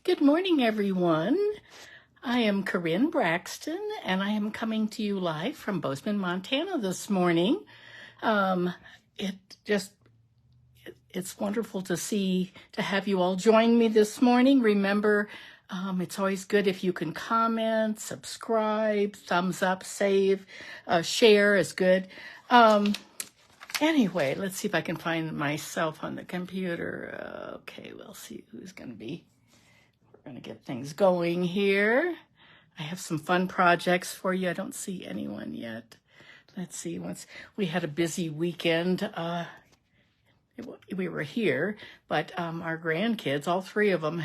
Good morning, everyone. I am Corinne Braxton, and I am coming to you live from Bozeman, Montana this morning. It's wonderful to have you all join me this morning. Remember, it's always good if you can comment, subscribe, thumbs up, save, share is good. Anyway, let's see if I can find myself on the computer. Okay, we'll see who's going to be. We're going to get things going here. I have some fun projects for you. I don't see anyone yet. Let's see. Once we had a busy weekend, we were here, but our grandkids, all three of them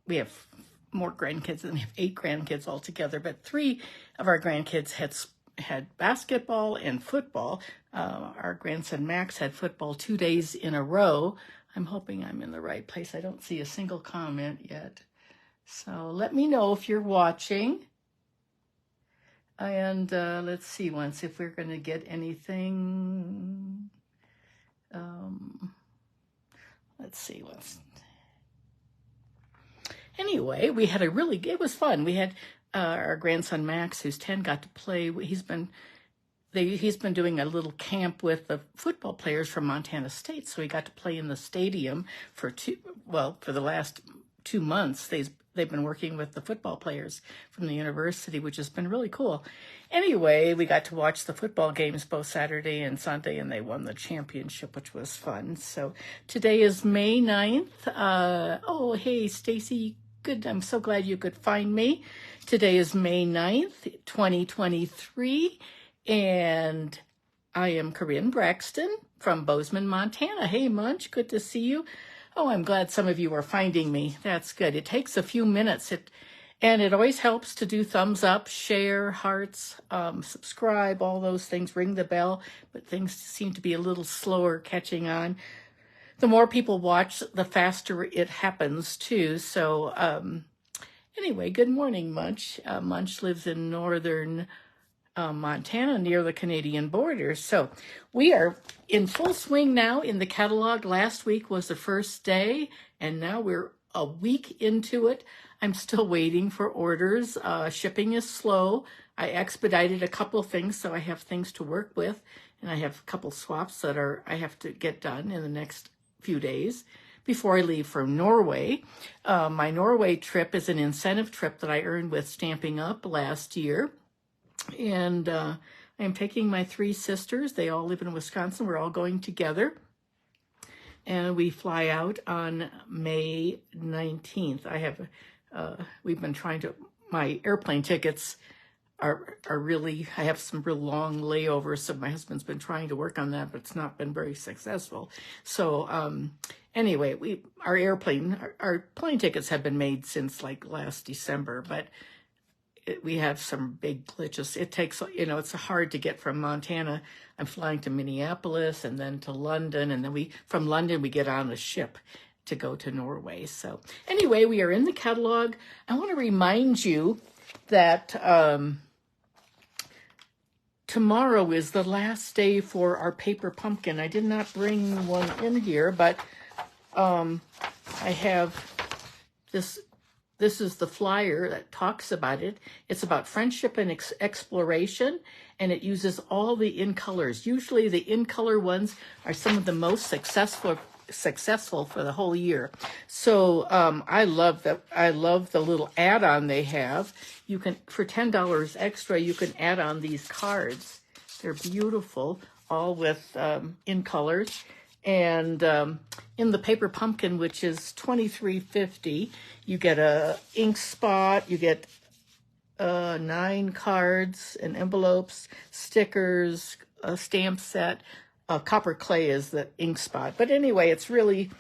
we have more grandkids than we have 8 grandkids altogether, but 3 of our grandkids had basketball and football. Our grandson Max had football 2 days in a row. I'm hoping I'm in the right place. I don't see a single comment yet. So let me know if you're watching. And let's see if we're going to get anything. Let's see Anyway, we had it was fun. We had our grandson Max, who's 10, got to play. He's been doing a little camp with the football players from Montana State, so he got to play in the stadium for the last 2 months. They've been working with the football players from the university, which has been really cool. Anyway, we got to watch the football games both Saturday and Sunday, and they won the championship, which was fun. So today is May 9th. Oh, hey, Stacy. Good. I'm so glad you could find me. Today is May 9th, 2023. And I am Corinne Braxton from Bozeman, Montana. Hey, Munch, good to see you. Oh, I'm glad some of you are finding me. That's good. It takes a few minutes, and it always helps to do thumbs up, share, hearts, subscribe, all those things, ring the bell, but things seem to be a little slower catching on. The more people watch, the faster it happens, too. So anyway, good morning, Munch. Munch lives in northern Montana, near the Canadian border. So we are in full swing now in the catalog. Last week was the first day, and now we're a week into it. I'm still waiting for orders. Shipping is slow. I expedited a couple things, so I have things to work with, and I have a couple swaps that I have to get done in the next few days before I leave for Norway. My Norway trip is an incentive trip that I earned with Stamping Up last year. And I'm taking my 3 sisters. They all live in Wisconsin. We're all going together. And we fly out on May 19th. We've been my airplane tickets are really, I have some real long layovers, so my husband's been trying to work on that, but it's not been very successful. So anyway, our plane tickets have been made since like last December, but we have some big glitches. It takes, it's hard to get from Montana. I'm flying to Minneapolis and then to London. And then from London, we get on a ship to go to Norway. So anyway, we are in the catalog. I want to remind you that tomorrow is the last day for our paper pumpkin. I did not bring one in here, but I have this. This is the flyer that talks about it. It's about friendship and exploration, and it uses all the in colors. Usually the in color ones are some of the most successful for the whole year. So I love the little add-on they have. You can, for $10 extra, you can add on these cards. They're beautiful, all with in colors. And in the paper pumpkin, which is $23.50, you get a ink spot, you get 9 cards and envelopes, stickers, a stamp set. Copper clay is the ink spot. But anyway, it's neat.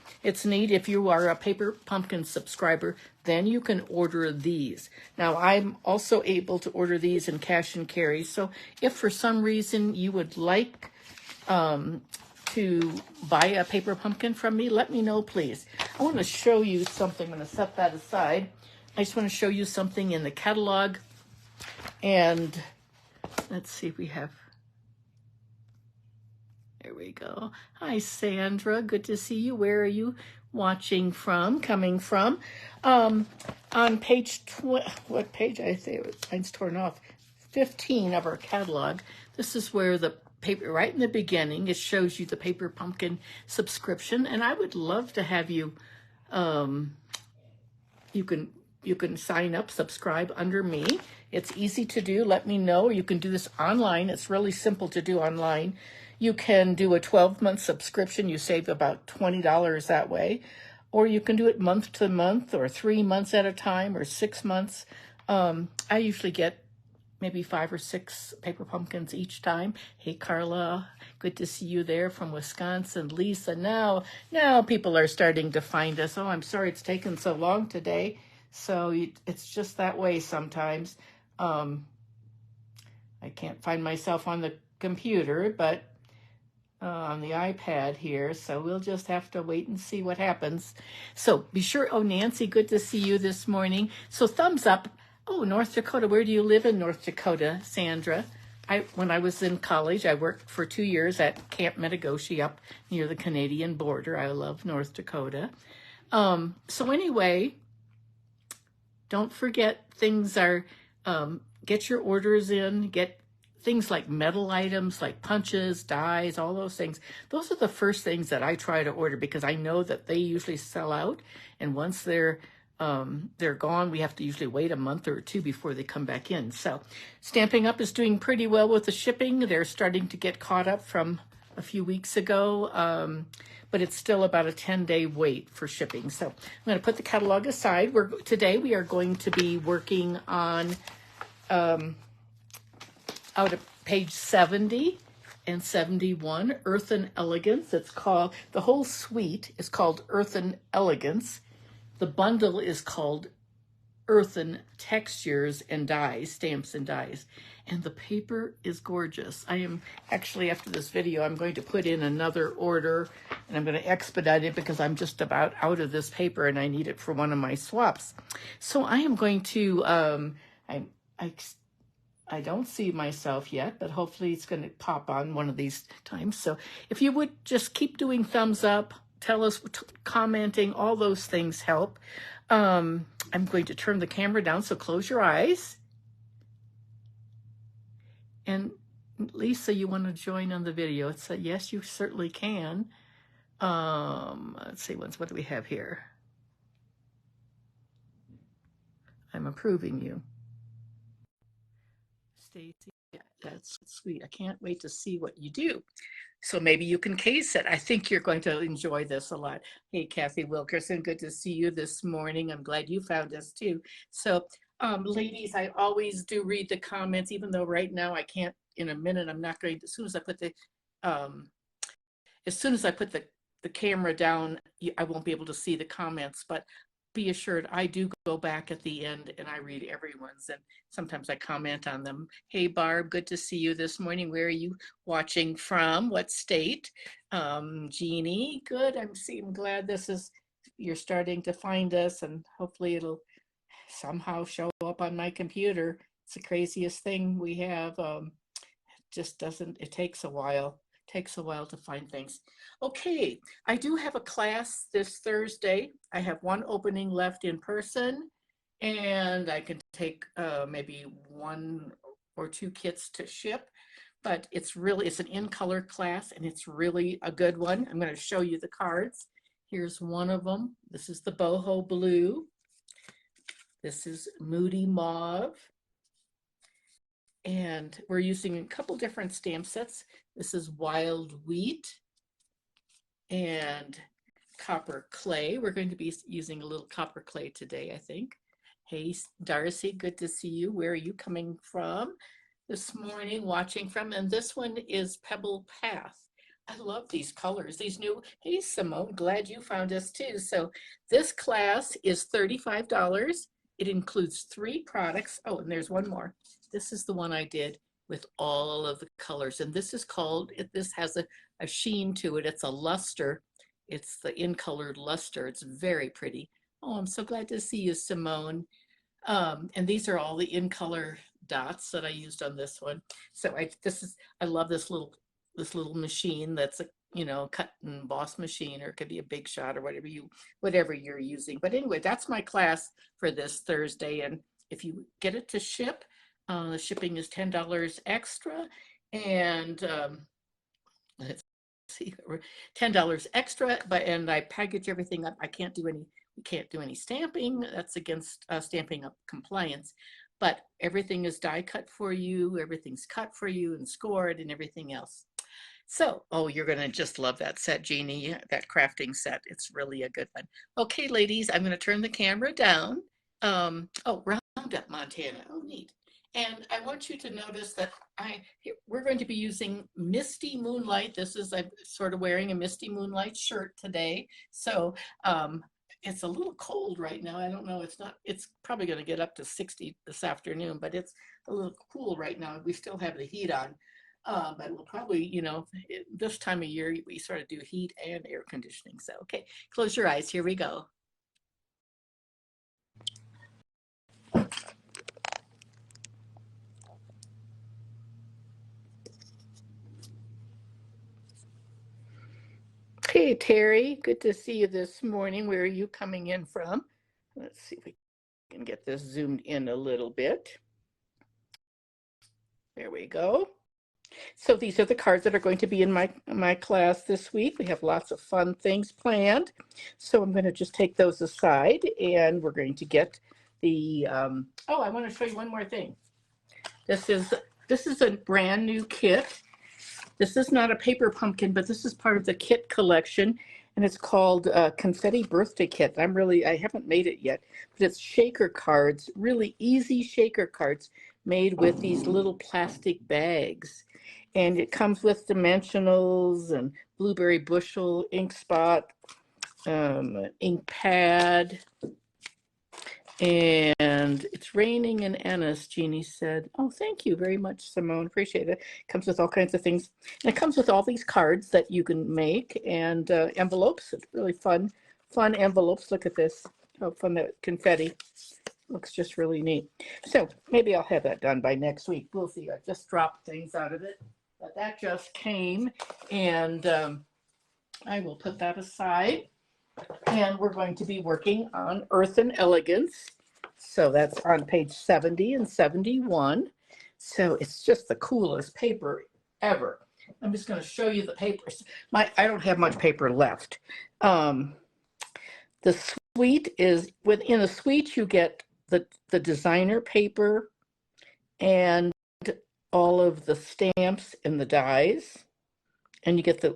If you are a paper pumpkin subscriber, then you can order these. Now, I'm also able to order these in cash and carry. So if for some reason you would like to buy a paper pumpkin from me, let me know, please. I want to show you something. I'm going to set that aside. I just want to show you something in the catalog. And let's see if we have, There we go. Hi, Sandra. Good to see you. Where are you watching from, coming from? On page, what page? I say mine's torn off. 15 of our catalog. This is where the paper, right in the beginning, it shows you the Paper Pumpkin subscription. And I would love to have you, you can sign up, subscribe under me. It's easy to do. Let me know. You can do this online. It's really simple to do online. You can do a 12-month subscription. You save about $20 that way. Or you can do it month to month or 3 months at a time or 6 months. I usually get maybe 5 or 6 paper pumpkins each time. Hey, Carla, good to see you there from Wisconsin. Lisa, now people are starting to find us. Oh, I'm sorry it's taken so long today. So it's just that way sometimes. I can't find myself on the computer, but on the iPad here, so we'll just have to wait and see what happens. So be sure, oh, Nancy, good to see you this morning. So thumbs up. Oh, North Dakota, where do you live in North Dakota, Sandra? When I was in college, I worked for 2 years at Camp Metagoshi up near the Canadian border. I love North Dakota. So anyway, don't forget things are, get your orders in, get things like metal items, like punches, dies, all those things. Those are the first things that I try to order because I know that they usually sell out. And once they're gone, we have to usually wait a month or 2 before they come back in. So Stampin' Up! Is doing pretty well with the shipping. They're starting to get caught up from a few weeks ago, but it's still about a 10-day wait for shipping. So I'm going to put the catalog aside. Today we are going to be working on out of page 70 and 71, Earthen Elegance. It's called, the whole suite is called Earthen Elegance. The bundle is called Earthen Textures and Dies, Stamps and Dies. And the paper is gorgeous. I am actually, after this video, I'm going to put in another order and I'm going to expedite it because I'm just about out of this paper and I need it for one of my swaps. So I am going to, I don't see myself yet, but hopefully it's going to pop on one of these times. So if you would just keep doing thumbs up, tell us, commenting, all those things help. I'm going to turn the camera down, so close your eyes. And Lisa, you want to join on the video? It's a yes, you certainly can. Let's see, what do we have here? I'm approving you. Stacy, yeah, that's sweet. I can't wait to see what you do. So maybe you can case it. I think you're going to enjoy this a lot. Hey, Kathy Wilkerson, good to see you this morning. I'm glad you found us too. So ladies, I always do read the comments, even though right now I can't. In a minute, I'm not going to, as soon as I put the camera down, I won't be able to see the comments, but be assured I do go back at the end and I read everyone's, and sometimes I comment on them. Hey, Barb, good to see you this morning. Where are you watching from? What state? Jeannie, good. I'm glad you're starting to find us, and hopefully it'll somehow show up on my computer. It's the craziest thing we have. It takes a while. Takes a while to find things. Okay, I do have a class this Thursday. I have one opening left in person, and I can take maybe 1 or 2 kits to ship, but it's an in-color class, and it's really a good one. I'm going to show you the cards. Here's one of them. This is the Boho Blue. This is Moody Mauve. And we're using a couple different stamp sets. This is Wild Wheat and Copper Clay. We're going to be using a little copper clay today, I think. Hey, Darcy, good to see you. Where are you coming from this morning, watching from? And this one is Pebble Path. I love these colors, these new. Hey, Simone, glad you found us too. So this class is $35. It includes 3 products. Oh, and there's one more. This is the one I did with all of the colors. And this is called, this has a sheen to it. It's a luster. It's the in-colored luster. It's very pretty. Oh, I'm so glad to see you, Simone. And these are all the in-color dots that I used on this one. So I love this little this little machine that's a, you know, cut and emboss machine, or it could be a Big Shot or whatever you're using. But anyway, that's my class for this Thursday. And if you get it to ship, the shipping is $10 extra. And let's see, $10 extra, and I package everything up. We can't do any stamping. That's against Stamping Up compliance. But everything is die cut for you. Everything's cut for you and scored and everything else. So, oh, you're going to just love that set, Jeannie, that crafting set. It's really a good one. Okay, ladies, I'm going to turn the camera down. Oh, Roundup, Montana. Oh, neat. And I want you to notice that we're going to be using Misty Moonlight. I'm sort of wearing a Misty Moonlight shirt today. So it's a little cold right now. I don't know. It's probably going to get up to 60 this afternoon, but it's a little cool right now. We still have the heat on. But we'll probably, you know, this time of year, we sort of do heat and air conditioning. So, okay, close your eyes. Here we go. Hey, Terry, good to see you this morning. Where are you coming in from? Let's see if we can get this zoomed in a little bit. There we go. So these are the cards that are going to be in my class this week. We have lots of fun things planned. So I'm going to just take those aside, and we're going to get the, oh, I want to show you one more thing. This is a brand new kit. This is not a paper pumpkin, but this is part of the kit collection, and it's called Confetti Birthday Kit. I haven't made it yet, but it's shaker cards, really easy shaker cards made with these little plastic bags. And it comes with dimensionals and blueberry bushel, ink spot, ink pad. And it's raining in Ennis, Jeannie said. Oh, thank you very much, Simone. Appreciate it. It comes with all kinds of things. And it comes with all these cards that you can make, and envelopes. It's really fun envelopes. Look at this. How fun that confetti. Looks just really neat. So maybe I'll have that done by next week. We'll see. I just dropped things out of it. But that just came, and I will put that aside. And we're going to be working on Earthen Elegance. So that's on page 70 and 71. So it's just the coolest paper ever. I'm just going to show you the papers. I don't have much paper left. The suite is, within the suite you get the designer paper and all of the stamps and the dies, and you get the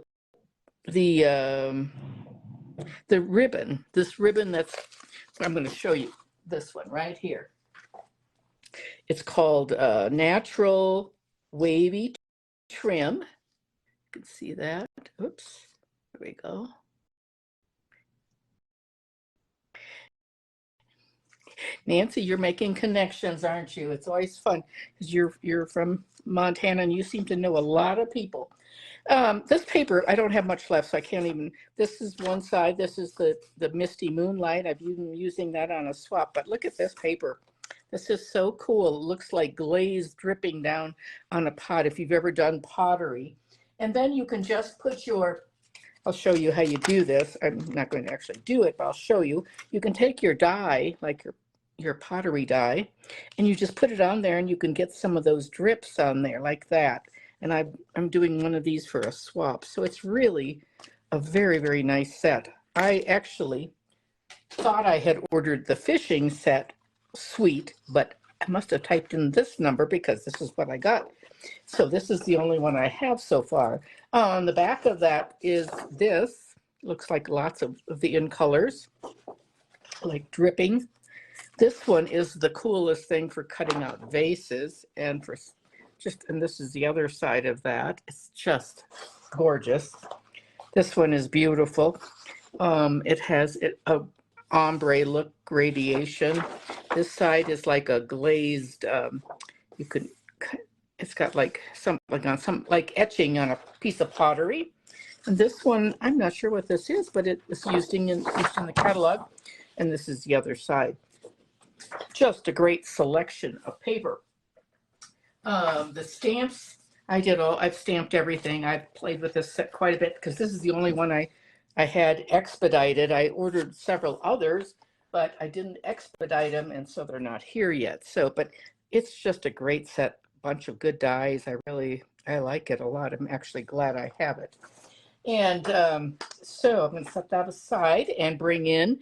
ribbon. This ribbon I'm going to show you this one right here. It's called Natural Wavy Trim. You can see that. Oops. There we go. Nancy, you're making connections, aren't you? It's always fun because you're from Montana and you seem to know a lot of people. This paper, I don't have much left, so I can't even, this is one side. This is the Misty Moonlight. I've been using that on a swap, but look at this paper. This is so cool. It looks like glaze dripping down on a pot if you've ever done pottery. And then you can just put I'll show you how you do this. I'm not going to actually do it, but I'll show you. You can take your die, like your pottery die, and you just put it on there, and you can get some of those drips on there like that. And I'm doing one of these for a swap. So it's really a very, very nice set. I actually thought I had ordered the fishing set suite, but I must have typed in this number because this is what I got. So this is the only one I have so far. On the back of that is this. Looks like lots of the in colors, like dripping. This one is the coolest thing for cutting out vases, and this is the other side of that. It's just gorgeous. This one is beautiful. It has a ombre look gradation. This side is like a glazed, it's got like some etching on a piece of pottery. And this one, I'm not sure what this is, but it was used in the catalog. And this is the other side. Just a great selection of paper. The stamps I've stamped everything. I've played with this set quite a bit because this is the only one I had expedited. I ordered several others, but I didn't expedite them, and so they're not here yet. So, but it's just a great set, bunch of good dies. I like it a lot. I'm actually glad I have it. And so I'm going to set that aside and bring in.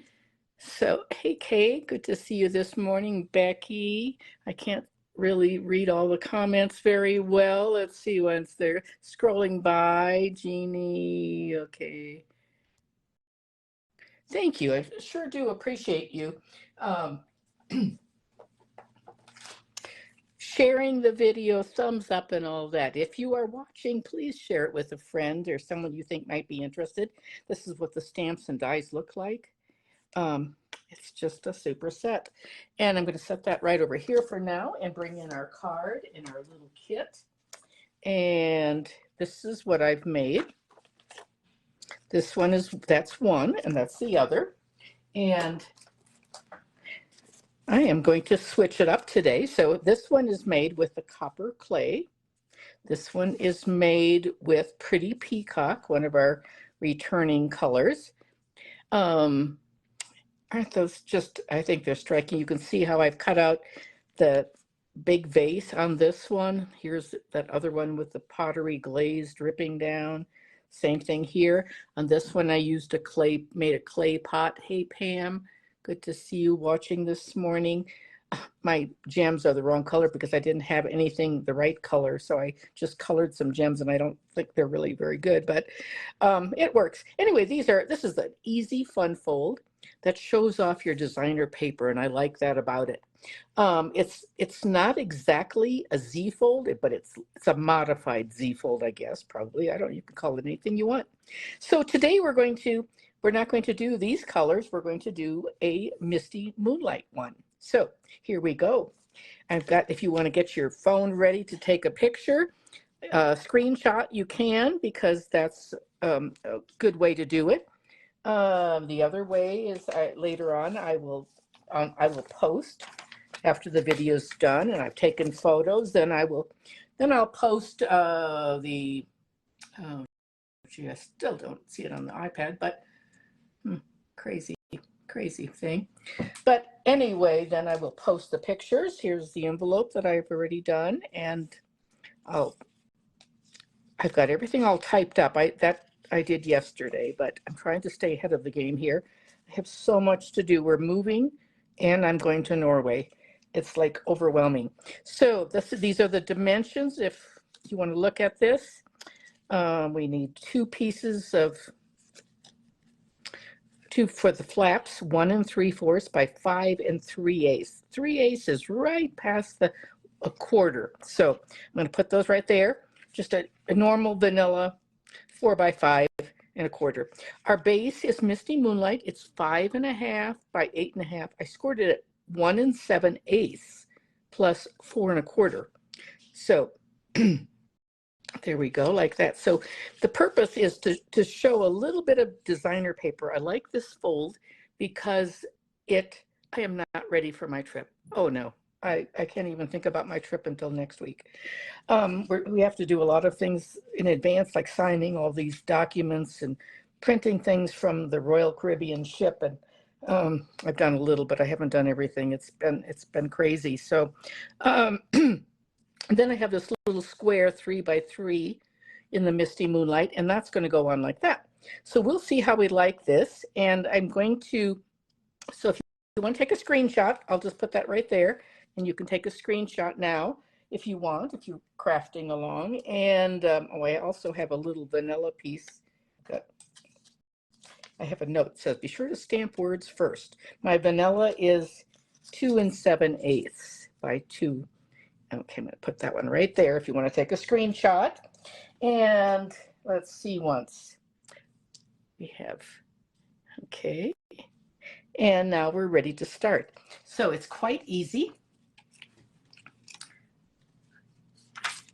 So, hey, Kay, good to see you this morning. Becky, I can't really read all the comments very well. Let's see once they're scrolling by. Jeannie, okay. Thank you. I sure do appreciate you. Um, sharing the video, thumbs up and all that. If you are watching, please share it with a friend or someone you think might be interested. This is what the stamps and dies look like. It's just a super set. And I'm going to set that right over here for now and bring in our card in our little kit. And this is what I've made. This one that's one, and that's the other. And I am going to switch it up today. So this one is made with the copper clay. This one is made with Pretty Peacock, one of our returning colors. Aren't those just, I think they're striking. You can see how I've cut out the big vase on this one. Here's that other one with the pottery glaze dripping down. Same thing here. On this one, I used made a clay pot. Hey, Pam, good to see you watching this morning. My gems are the wrong color because I didn't have anything the right color. So I just colored some gems and I don't think they're really very good, but it works. Anyway, this is an easy fun fold that shows off your designer paper, and I like that about it. It's not exactly a Z fold, but it's a modified Z fold, I guess, probably. You can call it anything you want. So today we're not going to do these colors. We're going to do a Misty Moonlight one. So here we go. If you want to get your phone ready to take a picture, screenshot, you can, because that's a good way to do it. The other way is later on I will post after the video's done and I've taken photos. Then I'll post gee, I still don't see it on the iPad, but crazy thing. But anyway, then I will post the pictures. Here's the envelope that I've already done, and I've got everything all typed up. I did yesterday, but I'm trying to stay ahead of the game here. I have so much to do. We're moving, and I'm going to Norway. It's like overwhelming. So these are the dimensions. If you want to look at this, we need 2 pieces of 2 for the flaps, 1 3/4 by 5 3/8. 3/8 is right past a quarter. So I'm going to put those right there. Just a normal vanilla 4 by 5 1/4. Our base is Misty Moonlight. It's 5.5 by 8.5. I scored it at 1 7/8 plus 4 1/4. So there we go, like that. So the purpose is to show a little bit of designer paper. I like this fold because I am not ready for my trip. Oh no, I can't even think about my trip until next week. We have to do a lot of things in advance, like signing all these documents and printing things from the Royal Caribbean ship. And I've done a little, but I haven't done everything. It's been crazy. So then I have this little square 3 by 3 in the Misty Moonlight, and that's going to go on like that. So we'll see how we like this. And I'm going to, so if you want to take a screenshot, I'll just put that right there. And you can take a screenshot now if you want, if you're crafting along. And I also have a little vanilla piece that I have a note that says, be sure to stamp words first. My vanilla is 2 7/8 by 2. Okay, I'm going to put that one right there if you want to take a screenshot. And let's see once. We have, okay. And now we're ready to start. So it's quite easy.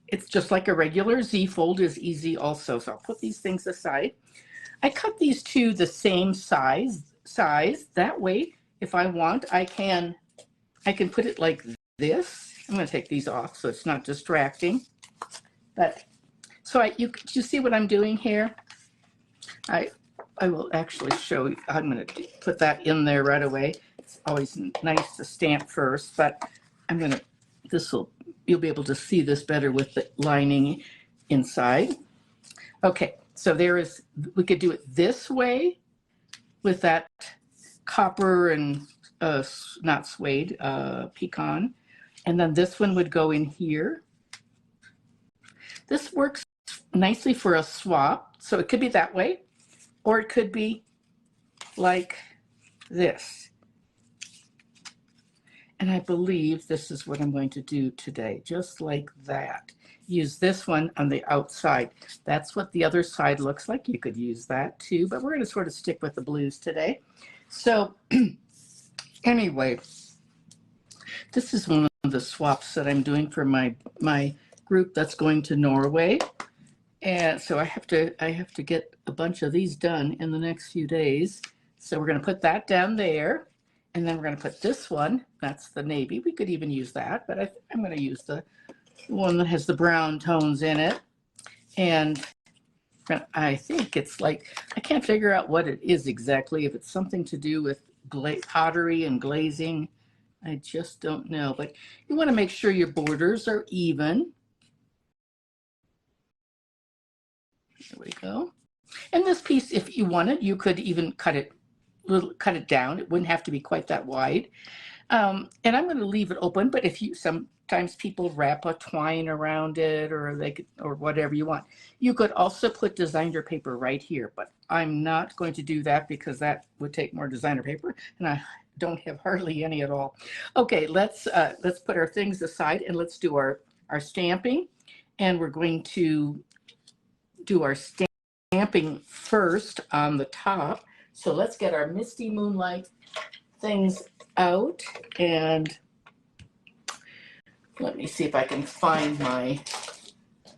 It's just like a regular Z fold is easy also. So I'll put these things aside. I cut these to the same size. That way, if I want, I can put it like this. I'm going to take these off so it's not distracting. But so you see what I'm doing here? I will actually show you. I'm going to put that in there right away. It's always nice to stamp first, but I'm going to, you'll be able to see this better with the lining inside. Okay, so we could do it this way with that copper and not suede, pecan. And then this one would go in here. This works nicely for a swap. So it could be that way, or it could be like this. And I believe this is what I'm going to do today, just like that. Use this one on the outside. That's what the other side looks like. You could use that too, but we're going to sort of stick with the blues today. So anyway, this is one of the swaps that I'm doing for my group that's going to Norway. And so I have to get a bunch of these done in the next few days. So we're going to put that down there. And then we're going to put this one, that's the navy. We could even use that, but I'm going to use the one that has the brown tones in it. And I think it's like, I can't figure out what it is exactly, if it's something to do with pottery and glazing. I just don't know, but you want to make sure your borders are even. There we go. And this piece, if you wanted, you could even cut it down. It wouldn't have to be quite that wide. And I'm going to leave it open, but if you, sometimes people wrap a twine around it, or they could, or whatever you want. You could also put designer paper right here, but I'm not going to do that because that would take more designer paper, and I don't have hardly any at all. Okay, let's put our things aside and let's do our stamping. And we're going to do our stamping first on the top. So let's get our Misty Moonlight things out, and let me see if I can find my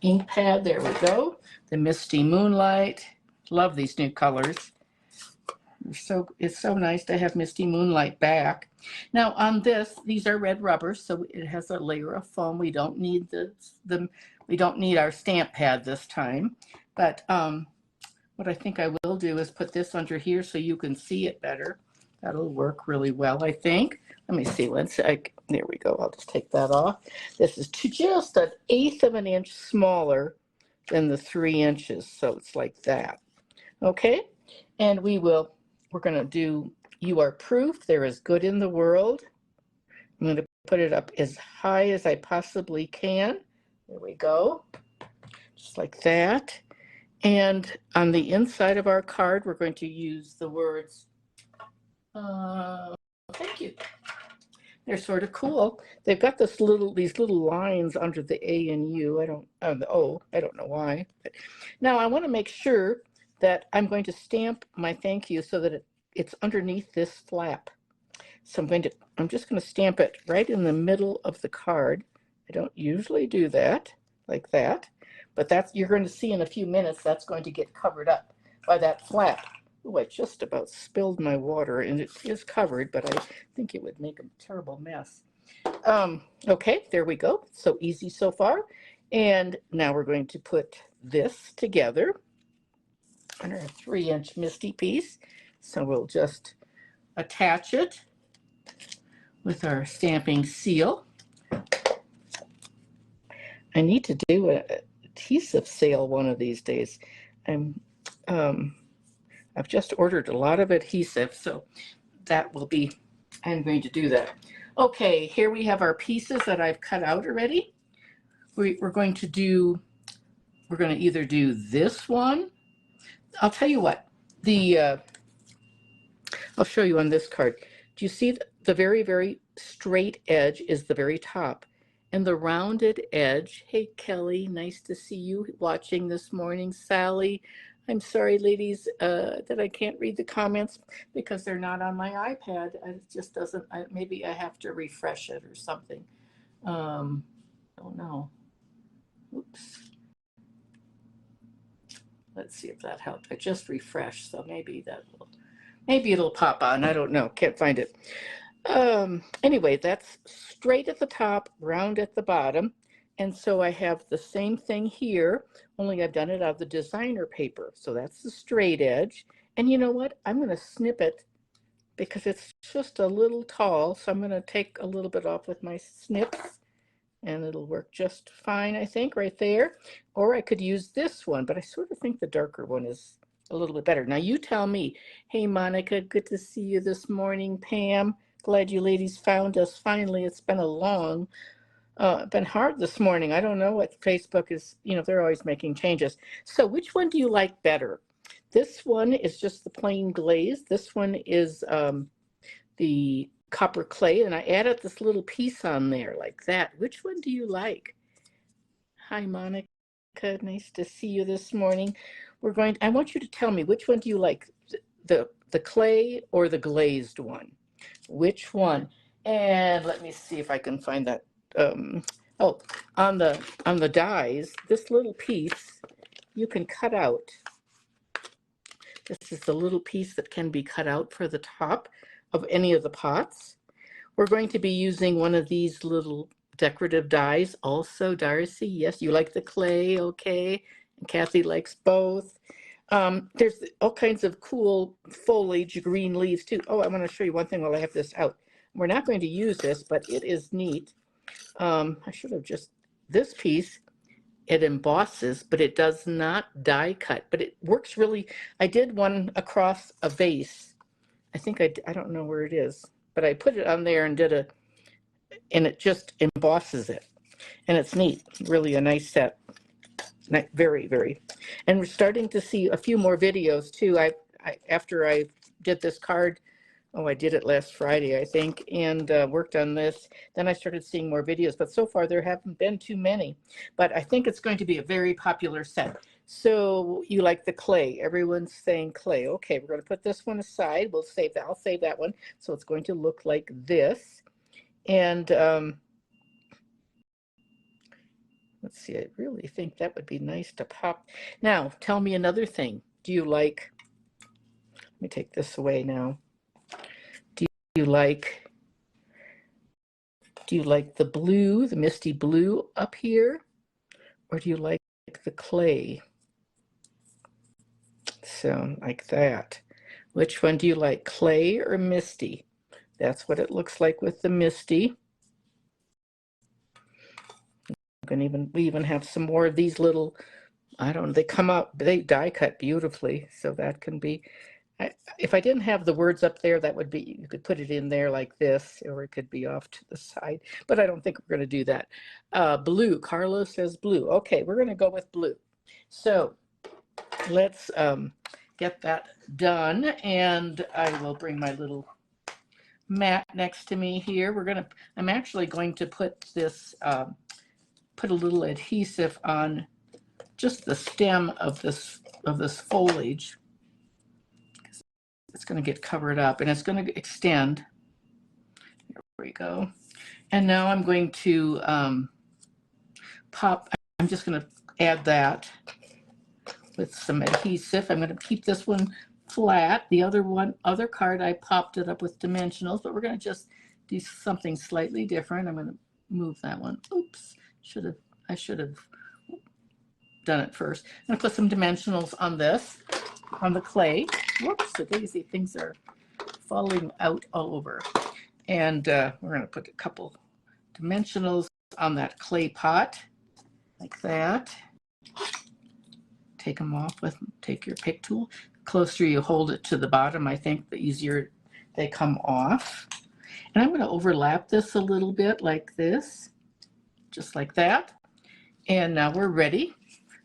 ink pad. There we go. The Misty Moonlight. Love these new colors. It's so nice to have Misty Moonlight back. Now on this, these are red rubber, so it has a layer of foam. We don't need we don't need our stamp pad this time. But what I think I will do is put this under here so you can see it better. That'll work really well, I think. Let me see. There we go. I'll just take that off. This is just 1/8 of an inch smaller than the 3 inches, so it's like that. Okay, and we're going to do "You Are Proof There Is Good in the World." I'm going to put it up as high as I possibly can. There we go, just like that. And on the inside of our card, we're going to use the words, thank you. They're sort of cool. They've got these little lines under the A and U. The O, I don't know why. But now I want to make sure that I'm going to stamp my thank you so that it's underneath this flap. So I'm just going to stamp it right in the middle of the card. I don't usually do that, like that. But you're going to see in a few minutes, that's going to get covered up by that flap. Oh, I just about spilled my water, and it is covered, but I think it would make a terrible mess. Okay, there we go. So easy so far. And now we're going to put this together on our 3-inch Misty piece. So we'll just attach it with our stamping seal. I need to do an adhesive sale one of these days. I've just ordered a lot of adhesive, so I'm going to do that. Okay, here we have our pieces that I've cut out already. We're going to either do this one. I'll tell you what, I'll show you on this card. Do you see the very, very straight edge is the very top, and the rounded edge, hey Kelly, nice to see you watching this morning. Sally, I'm sorry ladies that I can't read the comments because they're not on my iPad. It just doesn't, maybe I have to refresh it or something. Don't know. Oops. Let's see if that helped. I just refreshed, so maybe it'll pop on. I don't know. Can't find it. Anyway, that's straight at the top, round at the bottom, And so I have the same thing here, only I've done it out of the designer paper. So that's the straight edge. And you know what? I'm going to snip it because it's just a little tall. So I'm going to take a little bit off with my snips and it'll work just fine, I think, right there. Or I could use this one, but I sort of think the darker one is a little bit better. Now you tell me. Hey, Monica, good to see you this morning. Pam, glad you ladies found us finally. It's been been hard this morning. I don't know what Facebook is, they're always making changes. So which one do you like better? This one is just the plain glaze. This one is the copper clay, and I added this little piece on there like that. Which one do you like? Hi, Monica. Nice to see you this morning. I want you to tell me, which one do you like? The clay or the glazed one? Which one? And let me see if I can find that. On the dies, this little piece you can cut out. This is the little piece that can be cut out for the top of any of the pots. We're going to be using one of these little decorative dies also. Darcy, yes, you like the clay, okay. And Kathy likes both. There's all kinds of cool foliage, green leaves too. Oh, I want to show you one thing while I have this out. We're not going to use this, but it is neat. I should have this piece, it embosses, but it does not die cut, but it works really. I did one across a vase. I think I don't know where it is, but I put it on there and and it just embosses it. And it's neat, really a nice set. Very, very. And we're starting to see a few more videos too. After I did this card, I did it last Friday, I think, and worked on this. Then I started seeing more videos, but so far there haven't been too many. But I think it's going to be a very popular set. So you like the clay. Everyone's saying clay. Okay, we're going to put this one aside. We'll save that. I'll save that one. So it's going to look like this. And let's see, I really think that would be nice to pop. Now, tell me another thing. Do you like, let me take this away now. Do you like the blue, the misty blue up here? Or do you like the clay? So like that. Which one do you like, clay or misty? That's what it looks like with the misty. We even have some more of these little, I don't know, they come up, they die cut beautifully. So that can be, if I didn't have the words up there, that would be, you could put it in there like this, or it could be off to the side, but I don't think we're going to do that. Blue, Carlos says blue. Okay, we're going to go with blue. So let's get that done, and I will bring my little mat next to me here. I'm actually going to put this, put a little adhesive on just the stem of this foliage. It's going to get covered up and it's going to extend. There we go. And now I'm going to I'm just going to add that with some adhesive. I'm going to keep this one flat. The other card, I popped it up with dimensionals, but we're going to just do something slightly different. I'm going to move that one. Oops, I should have done it first. I'm going to put some dimensionals on this, on the clay. Whoops, the daisy things are falling out all over. And we're going to put a couple dimensionals on that clay pot, like that. Take them off take your pick tool. The closer you hold it to the bottom, I think the easier they come off. And I'm going to overlap this a little bit like this, just like that. And now we're ready.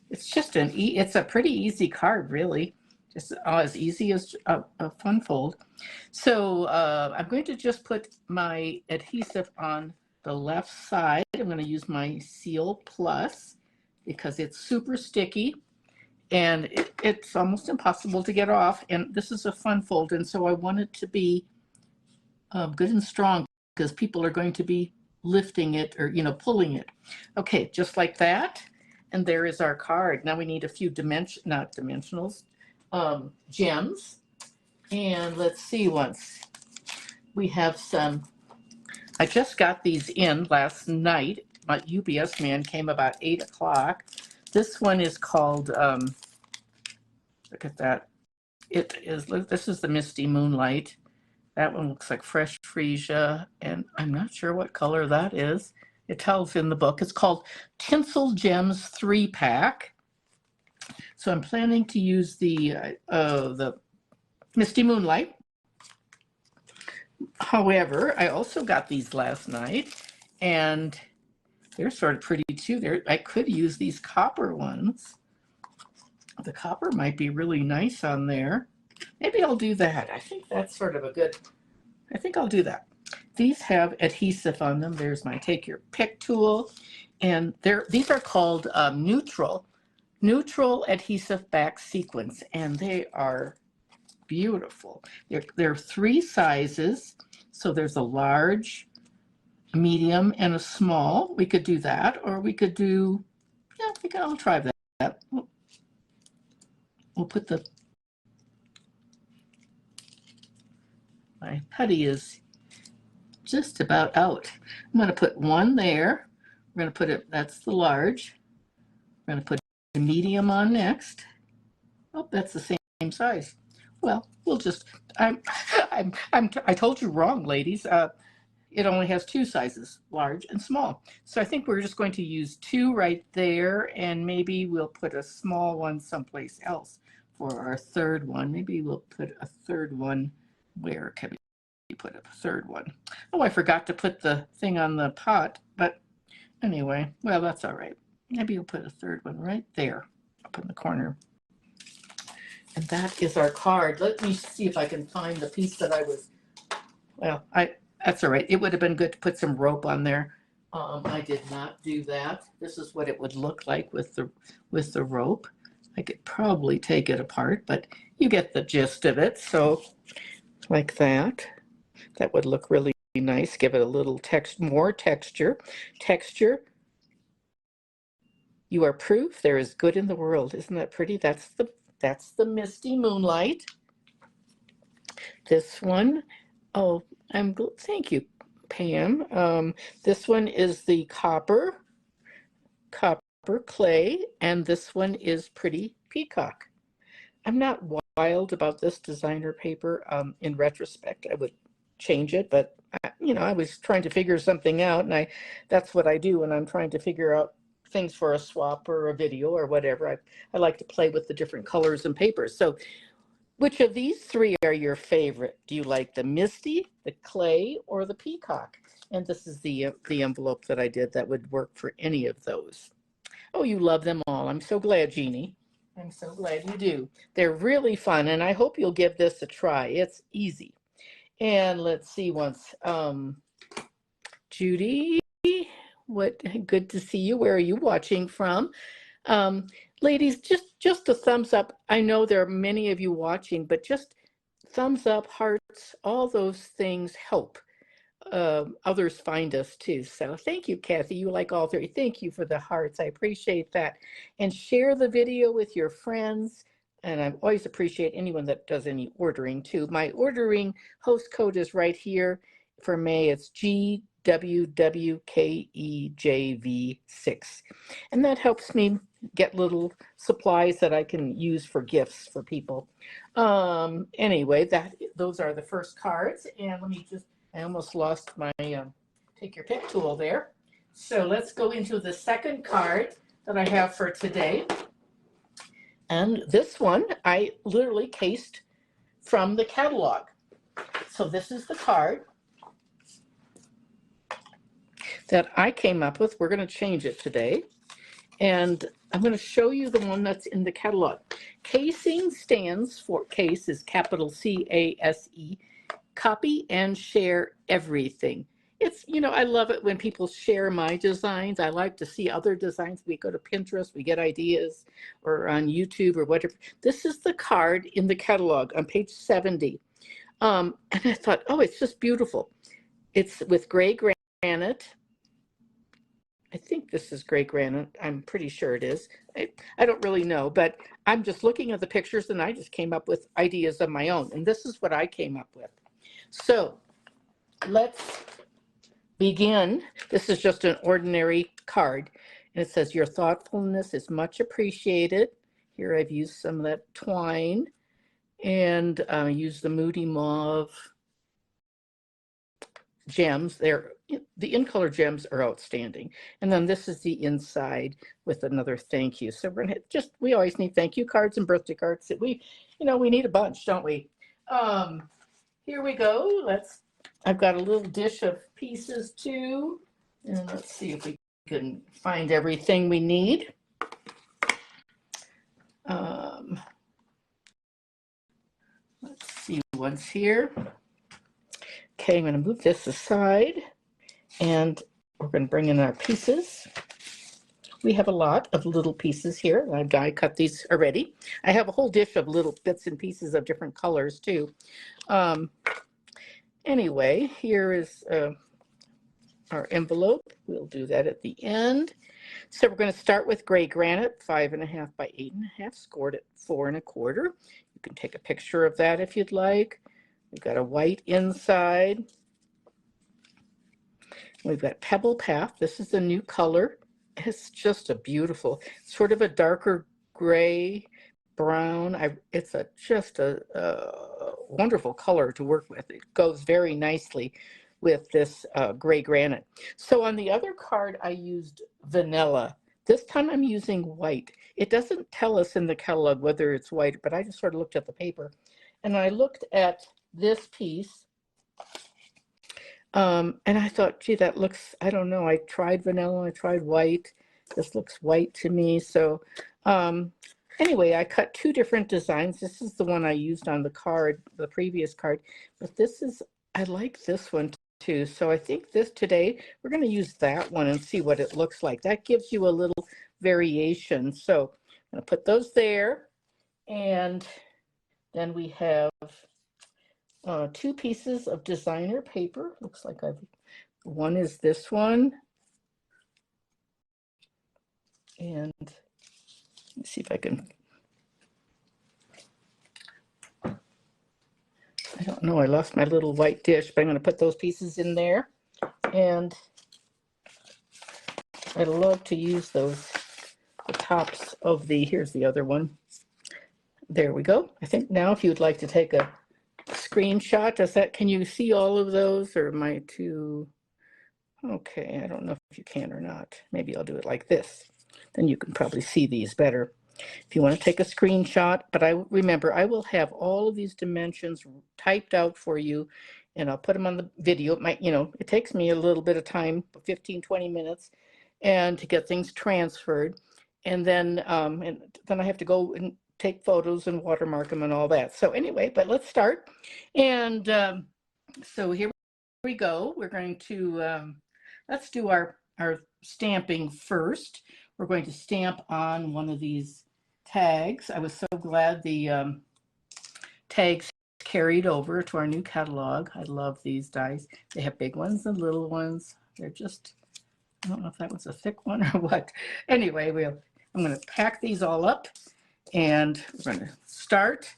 It's just it's a pretty easy card, really. Just as easy as a fun fold. So I'm going to just put my adhesive on the left side. I'm going to use my Seal Plus because it's super sticky and it's almost impossible to get off. And this is a fun fold, and so I want it to be good and strong because people are going to be lifting it or pulling it. Okay, just like that. And there is our card. Now we need a few dimensionals, gems. And let's see, we have some, I just got these in last night my UPS man came about 8 o'clock. This one is called, look at that. This is the Misty Moonlight. That one looks like fresh freesia, and I'm not sure what color that is. It tells in the book. It's called Tinsel Gems 3-pack. So I'm planning to use the Misty Moonlight. However, I also got these last night, and they're sort of pretty too. I could use these copper ones. The copper might be really nice on there. Maybe I'll do that. I think that's sort of a good, I think I'll do that. These have adhesive on them. There's my take your pick tool. And these are called neutral adhesive back sequins. And they are beautiful. There are 3 sizes. So there's a large, a medium, and a small. We could do that. Or we could do, yeah, I'll try that. We'll put my putty is just about out. I'm going to put one there. We're going to put it, that's the large. We're going to put the medium on next. Oh, that's the same size. Well, we'll just, I told you wrong, ladies. It only has 2 sizes, large and small. So I think we're just going to use 2 right there, and maybe we'll put a small one someplace else for our 3rd one. Maybe we'll put a 3rd one. Where can we put a 3rd one? Oh, I forgot to put the thing on the pot, but anyway, well, that's all right. Maybe we'll put a 3rd one right there up in the corner. And that is our card. Let me see if I can find the piece that I was, well, that's all right. It would have been good to put some rope on there. I did not do that. This is what it would look like with the rope. I could probably take it apart, but you get the gist of it. So like that. That would look really nice. Give it a little more texture. You are proof there is good in the world. Isn't that pretty? That's the Misty Moonlight. This one, oh, thank you, Pam. This one is the copper clay, and this one is Pretty Peacock. I'm not wild about this designer paper. In retrospect, I would change it, but I was trying to figure something out, and that's what I do when I'm trying to figure out things for a swap or a video or whatever. I like to play with the different colors and papers. So which of these 3 are your favorite? Do you like the Misty, the clay, or the peacock? And this is the envelope that I did that would work for any of those. Oh, you love them all. I'm so glad, Jeannie. I'm so glad you do. They're really fun, and I hope you'll give this a try. It's easy. And let's see once. Judy, good to see you. Where are you watching from? Ladies, just a thumbs up. I know there are many of you watching, but just thumbs up, hearts, all those things help others find us too. So thank you, Kathy. You like all 3. Thank you for the hearts. I appreciate that. And share the video with your friends. And I always appreciate anyone that does any ordering too. My ordering host code is right here. For May, it's GWWKEJV6. And that helps me get little supplies that I can use for gifts for people. Anyway, those are the first cards. And let me I almost lost my take your pick tool there. So let's go into the second card that I have for today. And this one I literally cased from the catalog. So this is the card that I came up with. We're going to change it today. And I'm going to show you the one that's in the catalog. Casing stands for, case is capital C-A-S-E, copy and share everything. It's, I love it when people share my designs. I like to see other designs. We go to Pinterest, we get ideas, or on YouTube or whatever. This is the card in the catalog on page 70. And I thought, oh, it's just beautiful. It's with gray granite. I think this is gray granite. I'm pretty sure it is. I don't really know, but I'm just looking at the pictures and I just came up with ideas of my own. And this is what I came up with. So let's begin. This is just an ordinary card, and it says, your thoughtfulness is much appreciated. Here I've used some of that twine and used the Moody Mauve gems. The in-color gems are outstanding. And then this is the inside with another thank you. So we're gonna we always need thank you cards and birthday cards. We need a bunch, don't we? Here we go. I've got a little dish of pieces too. And let's see if we can find everything we need. Let's see what's here. Okay, I'm going to move this aside, and we're going to bring in our pieces. We have a lot of little pieces here. I cut these already. I have a whole dish of little bits and pieces of different colors too. Anyway, here is our envelope. We'll do that at the end. So we're going to start with gray granite, 5.5 by 8.5, scored at 4 1/4. You can take a picture of that if you'd like. We've got a white inside. We've got Pebble Path. This is a new color. It's just a beautiful, sort of a darker gray, brown. It's just a wonderful color to work with. It goes very nicely with this gray granite. So on the other card, I used vanilla. This time I'm using white. It doesn't tell us in the catalog whether it's white, but I just sort of looked at the paper. And I looked at this piece, and I thought, gee, that looks, I don't know, I tried vanilla, I tried white. This looks white to me. So anyway, I cut 2 different designs. This is the one I used on the card, the previous card, but I like this one too. So I think today, we're going to use that one and see what it looks like. That gives you a little variation. So I'm going to put those there, and then we have 2 pieces of designer paper. Looks like one is this one. And let's see if I can, I don't know, I lost my little white dish, but I'm going to put those pieces in there. And I love to use the tops of here's the other one. There we go. I think now if you'd like to take a screenshot, can you see all of those, or am I too, okay, I don't know if you can or not. Maybe I'll do it like this. Then you can probably see these better if you want to take a screenshot. But remember, I will have all of these dimensions typed out for you, and I'll put them on the video. It might, it takes me a little bit of time, 15, 20 minutes, and to get things transferred. And then I have to go and take photos and watermark them and all that. So anyway, but let's start. And so here we go. We're going to, let's do our stamping first. We're going to stamp on one of these tags. I was so glad the tags carried over to our new catalog. I love these dies. They have big ones and little ones. They're just, I don't know if that was a thick one or what. Anyway, I'm going to pack these all up, and we're going to start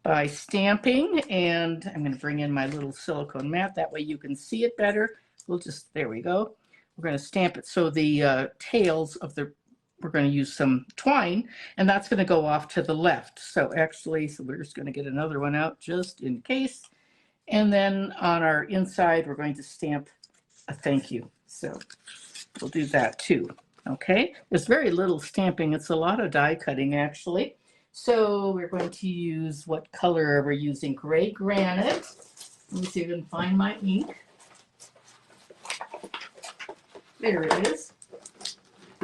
by stamping, and I'm going to bring in my little silicone mat. That way you can see it better. There we go. We're going to stamp it so the tails of we're going to use some twine, and that's going to go off to the left. So we're just going to get another one out just in case. And then on our inside, we're going to stamp a thank you. So we'll do that too. Okay, there's very little stamping. It's a lot of die cutting, actually. So we're going to use, what color are we using? Gray granite. Let me see if I can find my ink. There it is.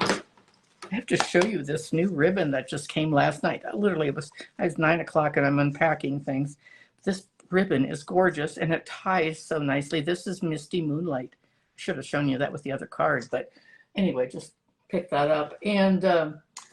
I have to show you this new ribbon that just came last night. Literally, it was 9 o'clock and I'm unpacking things. This ribbon is gorgeous and it ties so nicely. This is Misty Moonlight. Should have shown you that with the other card, but anyway, just pick that up. And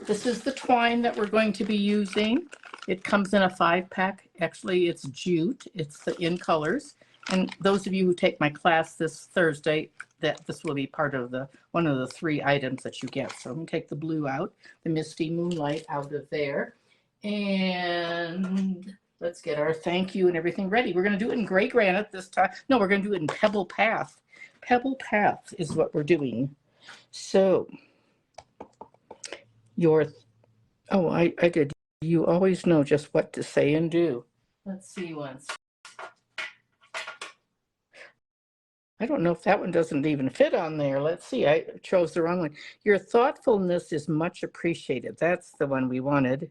this is the twine that we're going to be using. It comes in a 5-pack. Actually, it's jute. It's the in colors. And those of you who take my class this Thursday, this will be part of one of the 3 items that you get. So I'm going to take the blue out, the Misty Moonlight out of there. And let's get our thank you and everything ready. We're going to do it in gray granite this time. No, we're going to do it in Pebble Path. Pebble Path is what we're doing. So I did. You always know just what to say and do. Let's see once. I don't know if that one doesn't even fit on there. Let's see. I chose the wrong one. Your thoughtfulness is much appreciated. That's the one we wanted.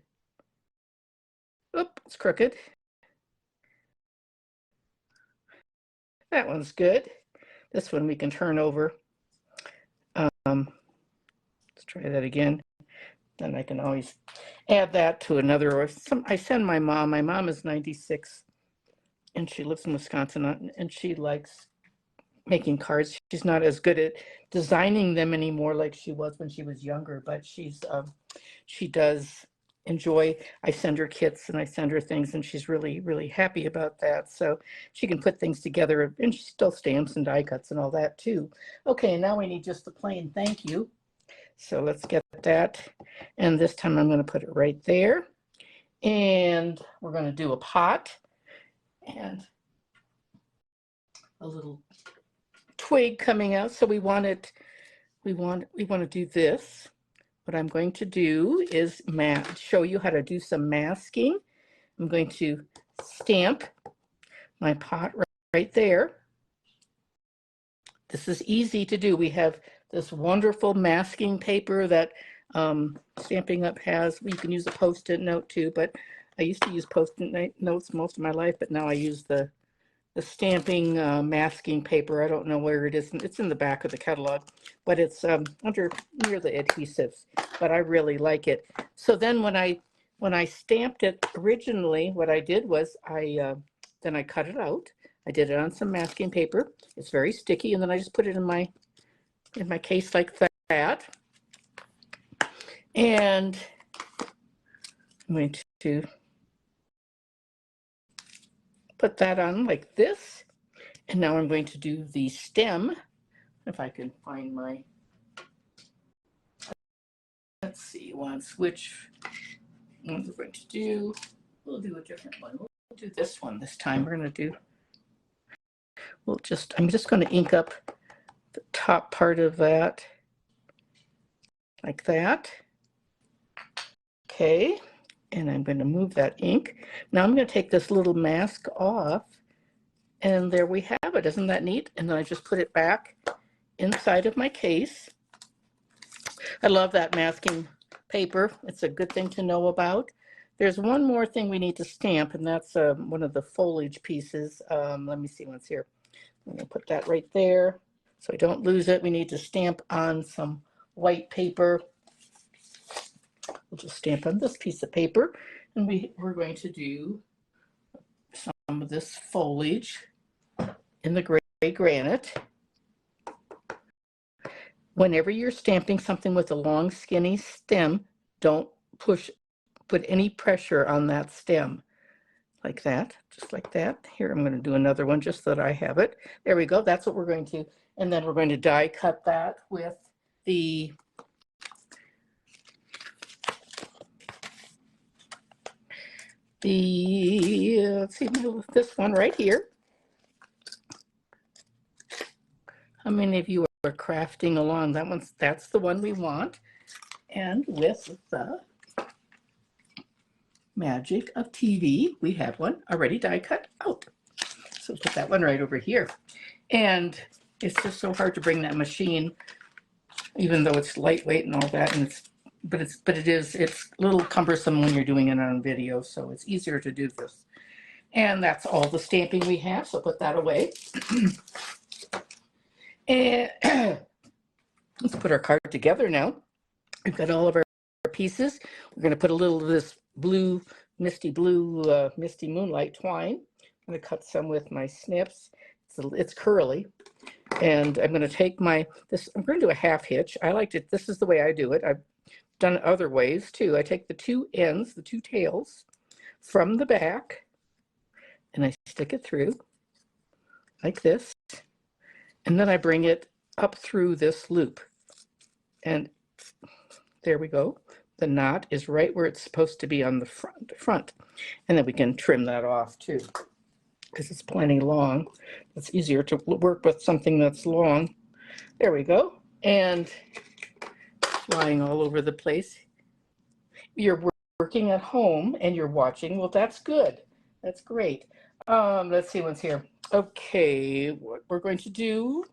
Oop, it's crooked. That one's good. This one we can turn over. Let's try that again. Then I can always add that to another. Or I send my mom. My mom is 96, and she lives in Wisconsin, and she likes making cards. She's not as good at designing them anymore like she was when she was younger, but she does enjoy. I send her kits and I send her things, and she's really, really happy about that. So she can put things together, and she still stamps and die cuts and all that too. Okay, now we need just the plain thank you. So let's get that. And this time I'm going to put it right there. And we're going to do a pot and a little twig coming out. So we want to do this. What I'm going to do is show you how to do some masking. I'm going to stamp my pot right there. This is easy to do. We have this wonderful masking paper that Stampin' Up! Has. You can use a Post-it note too, but I used to use Post-it notes most of my life, but now I use the stamping masking paper. I don't know where it is. It's in the back of the catalog, but it's near the adhesives, but I really like it. So then when I stamped it originally, what I did was then I cut it out. I did it on some masking paper. It's very sticky, and then I just put it in my case like that. And I'm going to put that on like this. And now I'm going to do the stem. If I can find let's see which one we're going to do. We'll do a different one. We'll do this one this time. We're going to do, I'm just going to ink up the top part of that like that. Okay, and I'm going to move that ink. Now I'm going to take this little mask off, and there we have it. Isn't that neat? And then I just put it back inside of my case. I love that masking paper. It's a good thing to know about. There's one more thing we need to stamp, and that's one of the foliage pieces. Let me see what's here. I'm going to put that right there so I don't lose it. We need to stamp on some white paper. We'll just stamp on this piece of paper, and we're going to do some of this foliage in the gray granite. Whenever you're stamping something with a long, skinny stem, don't put any pressure on that stem. Like that, just like that. Here, I'm going to do another one just so that I have it. There we go. That's what we're going to, and then we're going to die cut that with let's see, this one right here. How many of you are crafting along? That's the one we want. And with the magic of TV, we have one already die cut out. So put that one right over here. And it's just so hard to bring that machine, even though it's lightweight and all that, and it's a little cumbersome when you're doing it on video, so it's easier to do this. And that's all the stamping we have, so put that away. And let's put our card together now. We've got all of our pieces. We're going to put a little of this Misty Moonlight twine. I'm going to cut some with my snips. It's curly. And I'm going to take I'm going to do a half hitch. I liked it. This is the way I do it. I've done it other ways too. I take the two ends, the two tails from the back, and I stick it through like this. And then I bring it up through this loop. And there we go. The knot is right where it's supposed to be on the front. And then we can trim that off too. because it's plenty long. It's easier to work with something that's long. There we go. And flying all over the place. You're working at home and you're watching. Well, that's good. That's great. Let's see what's here. Okay, what we're going to do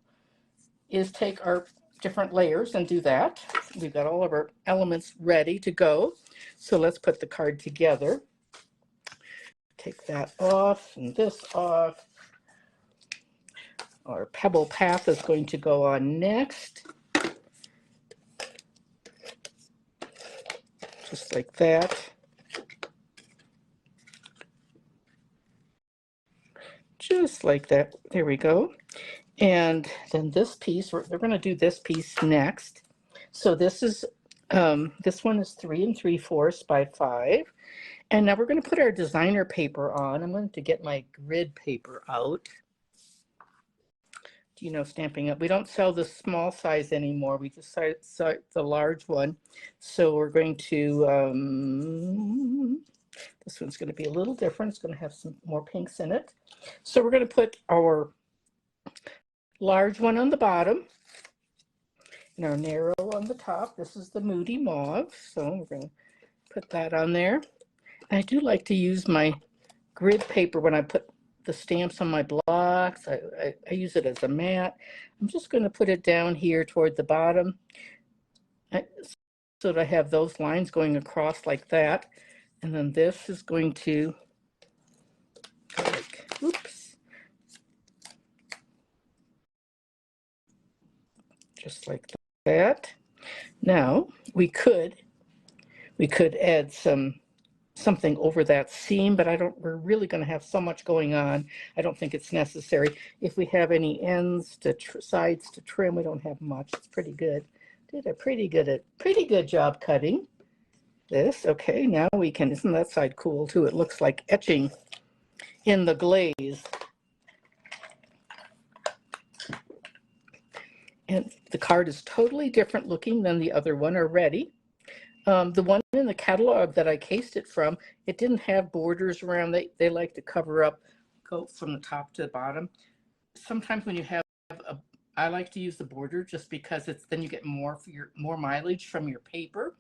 is take our different layers and do that. We've got all of our elements ready to go. So let's put the card together. Take that off and this off. Our pebble path is going to go on next. Just like that. Just like that. There we go. And then this piece, we're going to do this piece next. So this is, this one is 3 3/4 by 5. And now we're going to put our designer paper on. I'm going to get my grid paper out. You know, Stampin' Up. We don't sell the small size anymore. We just sell the large one. So we're going to, this one's going to be a little different. It's going to have some more pinks in it. So we're going to put our large one on the bottom and our narrow on the top. This is the Moody Mauve. So we're going to put that on there. And I do like to use my grid paper when I put the stamps on my blocks. I use it as a mat. I'm just going to put it down here toward the bottom so that I have those lines going across like that. And then this is going to go like, oops, just like that. Now we could add something over that seam, but we're really going to have so much going on. I don't think it's necessary. If we have any ends to sides to trim, we don't have much. It's pretty good. Did a pretty good job cutting this. Okay, now we can, isn't that side cool too? It looks like etching in the glaze. And the card is totally different looking than the other one already. The one in the catalog that I cased it from, it didn't have borders around. They like to cover up, go from the top to the bottom. Sometimes when you have I like to use the border just because then you get more mileage from your paper.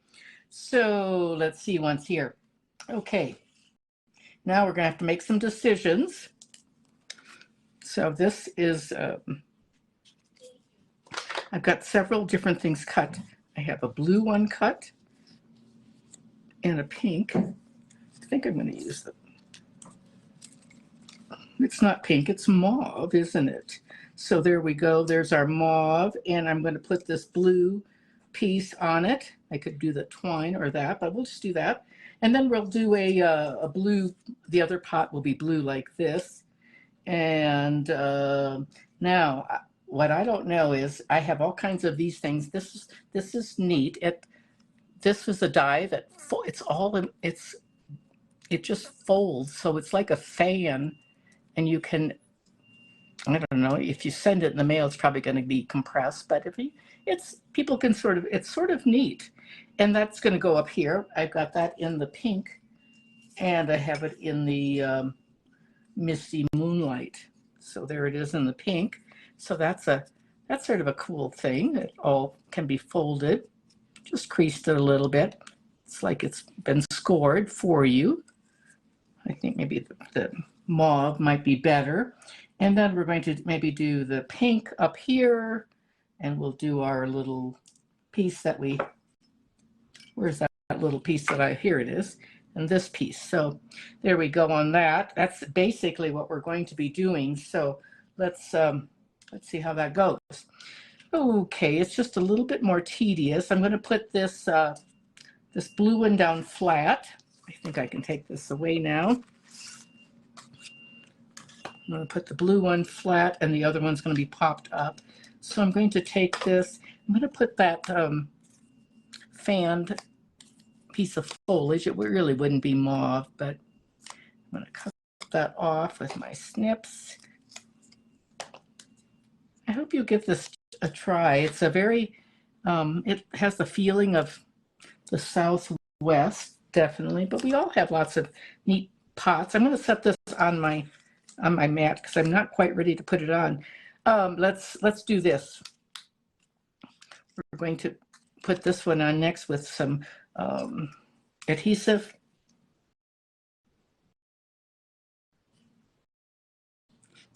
So let's see once here. Okay, now we're gonna have to make some decisions. So this is, I've got several different things cut. I have a blue one cut and a pink. I think I'm going to use them. It's not pink, it's mauve, isn't it? So there we go. There's our mauve, and I'm going to put this blue piece on it. I could do the twine or that, but we'll just do that. And then we'll do a blue. The other pot will be blue like this. And now, what I don't know is I have all kinds of these things. This is neat. This was a die that it just folds, so it's like a fan, and you can, I don't know, if you send it in the mail, it's probably going to be compressed, but people can it's sort of neat. And that's going to go up here. I've got that in the pink, and I have it in the Misty Moonlight. So there it is in the pink. So that's sort of a cool thing. It all can be folded. Just creased it a little bit. It's like it's been scored for you. I think maybe the mauve might be better. And then we're going to maybe do the pink up here, and we'll do our little piece where's that little piece here it is, and this piece. So there we go on that. That's basically what we're going to be doing. So let's see how that goes. Okay, it's just a little bit more tedious. I'm going to put this this blue one down flat. I think I can take this away now. I'm going to put the blue one flat, and the other one's going to be popped up. So I'm going to take this. I'm going to put that fanned piece of foliage. It really wouldn't be mauve, but I'm going to cut that off with my snips. I hope you give this a try. It's a very, it has the feeling of the Southwest, definitely, but we all have lots of neat pots. I'm going to set this on my on my mat because I'm not quite ready to put it on. Let's do this. We're going to put this one on next with some adhesive.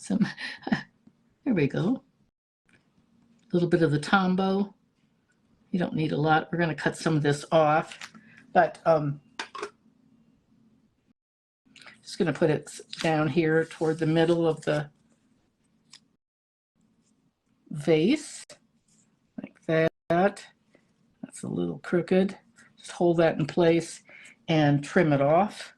There we go. A little bit of the Tombow. You don't need a lot. We're going to cut some of this off, but just going to put it down here toward the middle of the vase, like that. That's a little crooked. Just hold that in place and trim it off.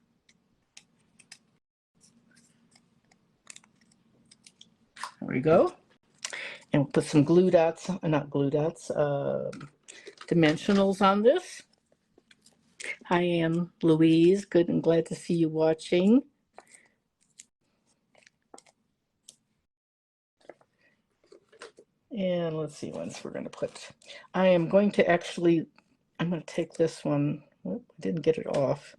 There we go. And we'll put some glue dots, not glue dots, dimensionals on this. Hi, Anne Louise. Good and glad to see you watching. And let's see, once we're going to put, I'm going to take this one. Oh, I didn't get it off.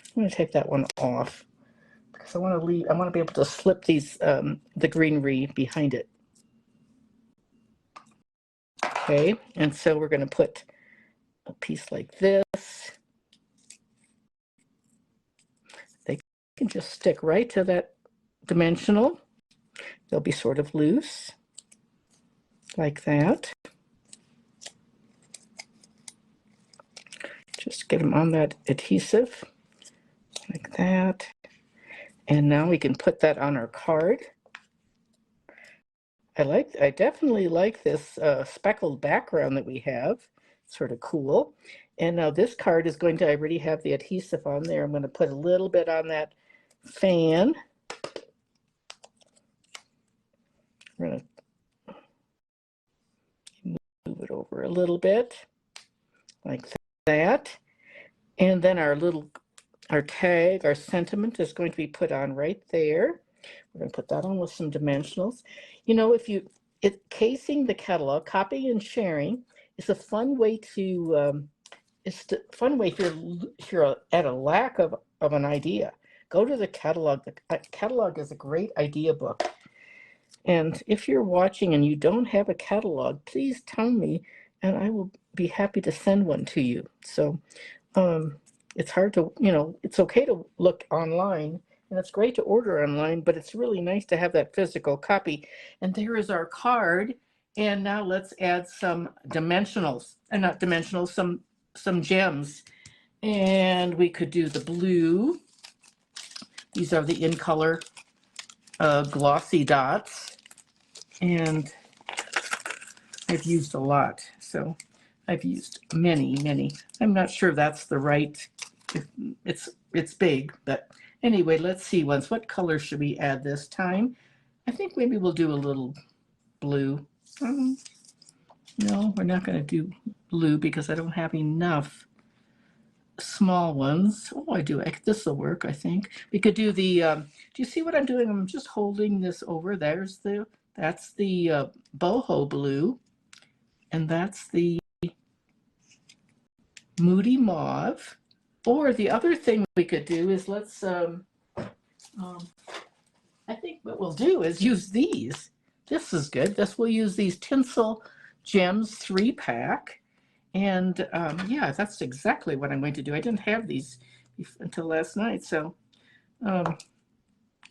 I'm going to take that one off because I want to be able to slip these, the greenery behind it. Okay, and so we're going to put a piece like this. They can just stick right to that dimensional. They'll be sort of loose, like that. Just get them on that adhesive, like that. And now we can put that on our card. I definitely like this speckled background that we have. Sort of cool. And now this card is going to, I already have the adhesive on there. I'm going to put a little bit on that fan. We're going to move it over a little bit, like that. And then our tag, our sentiment is going to be put on right there. We're going to put that on with some dimensionals. You know, casing the catalog, copying and sharing is a fun way to, if you're at a lack of an idea. Go to the catalog. The catalog is a great idea book. And if you're watching and you don't have a catalog, please tell me and I will be happy to send one to you. So it's hard to, it's okay to look online. And it's great to order online, but it's really nice to have that physical copy. And there is our card. And now let's add some dimensionals, not dimensionals, some gems. And we could do the blue. These are the in color glossy dots. And I've used a lot. So I've used many. I'm not sure that's the right, it's big, but anyway, let's see once. What color should we add this time? I think maybe we'll do a little blue. No, we're not going to do blue because I don't have enough small ones. Oh, I do. This will work, I think. We could do the, do you see what I'm doing? I'm just holding this over. That's the boho blue. And that's the moody mauve. Or the other thing we could do is let's, I think what we'll do is use these. This is good. We'll use these Tinsel Gems 3-pack. And yeah, that's exactly what I'm going to do. I didn't have these until last night. So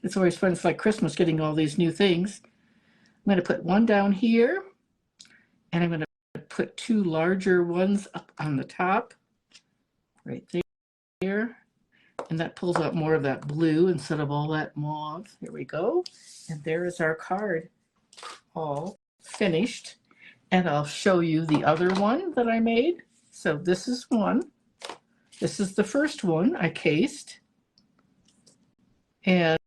it's always fun. It's like Christmas getting all these new things. I'm going to put one down here. And I'm going to put two larger ones up on the top. Right there. And that pulls out more of that blue instead of all that mauve. Here we go. And there is our card all finished. And I'll show you the other one that I made. So this is one. This is the first one I cased. And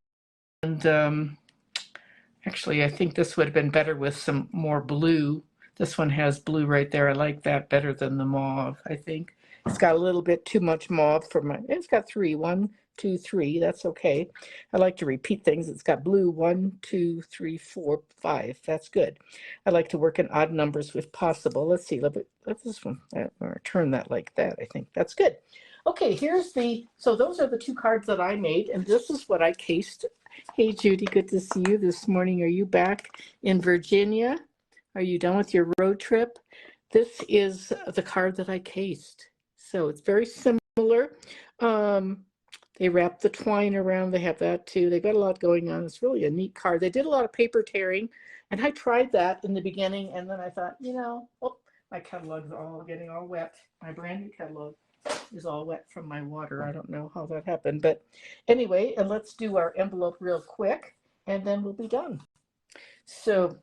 actually, I think this would have been better with some more blue. This one has blue right there. I like that better than the mauve, I think. It's got a little bit too much mauve for my, it's got 3, 1, 2, 3, that's okay. I like to repeat things. It's got blue, 1, 2, 3, 4, 5, that's good. I like to work in odd numbers if possible. Let's see, let this one, or turn that like that, I think that's good. Okay, so those are the 2 cards that I made, and this is what I cased Hey, Judy, good to see you this morning. Are you back in Virginia? Are you done with your road trip? This is the card that I cased. So it's very similar. Um, they wrap the twine around. They have that too. They've got a lot going on. It's really a neat card. They did a lot of paper tearing, and I tried that in the beginning, and then I thought, oh, my catalog's all getting all wet. My brand new catalog is all wet from my water. I don't know how that happened, but anyway, and let's do our envelope real quick, and then we'll be done. So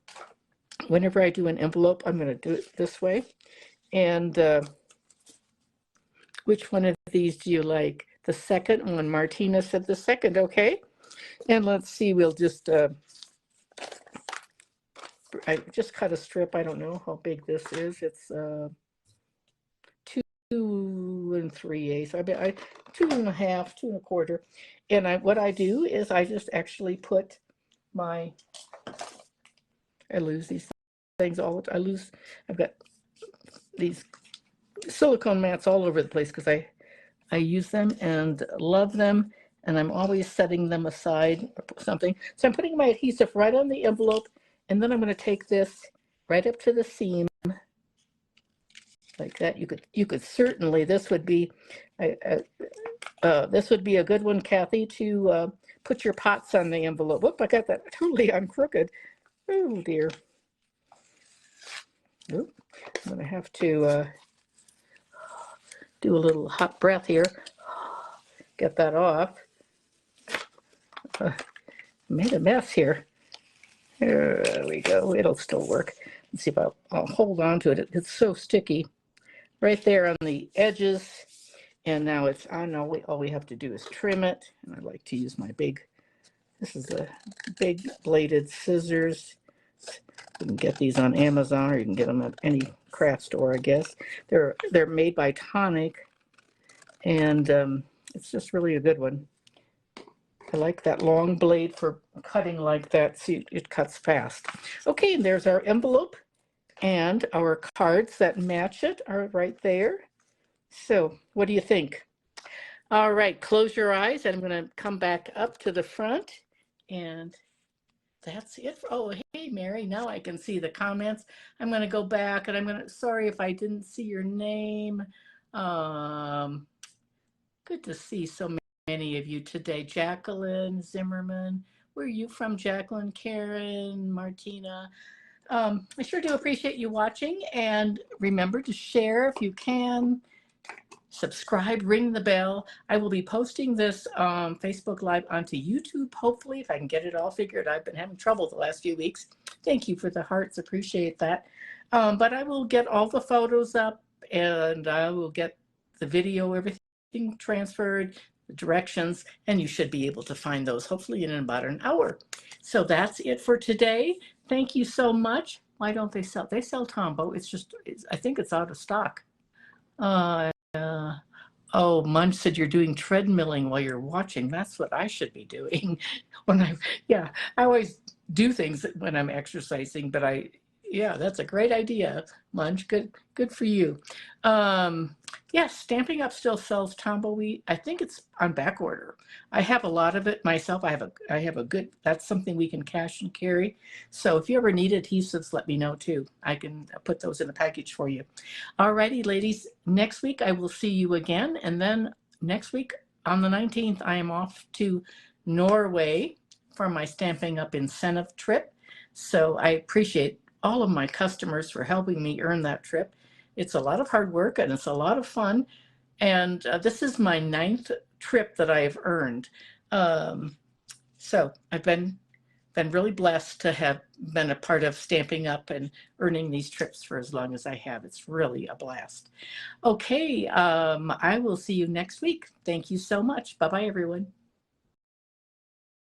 whenever I do an envelope, I'm going to do it this way. And which one of these do you like? The second one. Martina said the second. Okay. And let's see, we'll just, I just cut a strip. I don't know how big this is. It's 2 3/8. I mean, 2 1/2, 2 1/4. And what I do is I just actually put I lose these things I've got these silicone mats all over the place because I use them and love them, and I'm always setting them aside or something. So I'm putting my adhesive right on the envelope, and then I'm going to take this right up to the seam like that. You could certainly, this would be a good one, Kathy, to put your pots on the envelope. Whoop, I got that totally on crooked. Oh dear. Oop, I'm going to have to do a little hot breath here. Get that off. Made a mess here. There we go. It'll still work. Let's see if I'll hold on to it. It's so sticky right there on the edges. And now it's on. All we have to do is trim it. And I like to use my this is a big bladed scissors. You can get these on Amazon, or you can get them at any craft store, I guess. They're made by Tonic, and it's just really a good one. I like that long blade for cutting like that. See, it cuts fast. Okay, and there's our envelope, and our cards that match it are right there. So what do you think? All right, close your eyes, and I'm going to come back up to the front, and that's it. Oh, hey, Mary, now I can see the comments. I'm going to go back, and sorry if I didn't see your name. Good to see so many of you today. Jacqueline Zimmerman, where are you from, Jacqueline? Karen, Martina. I sure do appreciate you watching, and remember to share if you can. Subscribe, ring the bell. I will be posting this Facebook Live onto YouTube, hopefully, if I can get it all figured. I've been having trouble the last few weeks. Thank you for the hearts, appreciate that. But I will get all the photos up, and I will get the video, everything transferred, the directions, and you should be able to find those hopefully in about an hour. So that's it for today. Thank you so much. Why don't they sell? They sell Tombow. I think it's out of stock. Oh, Munch said you're doing treadmilling while you're watching. That's what I should be doing. I always do things when I'm exercising, but that's a great idea, Munch. Good for you. Yes, Stampin' Up still sells Tombow. I think it's on back order. I have a lot of it myself. I have a good, that's something we can cash and carry. So if you ever need adhesives, let me know too. I can put those in a package for you. Alrighty, ladies, next week I will see you again. And then next week on the 19th, I am off to Norway for my Stampin' Up incentive trip. So I appreciate all of my customers for helping me earn that trip. It's a lot of hard work and it's a lot of fun. And this is my 9th trip that I have earned. So I've been really blessed to have been a part of Stampin' Up and earning these trips for as long as I have. It's really a blast. Okay, I will see you next week. Thank you so much. Bye-bye, everyone.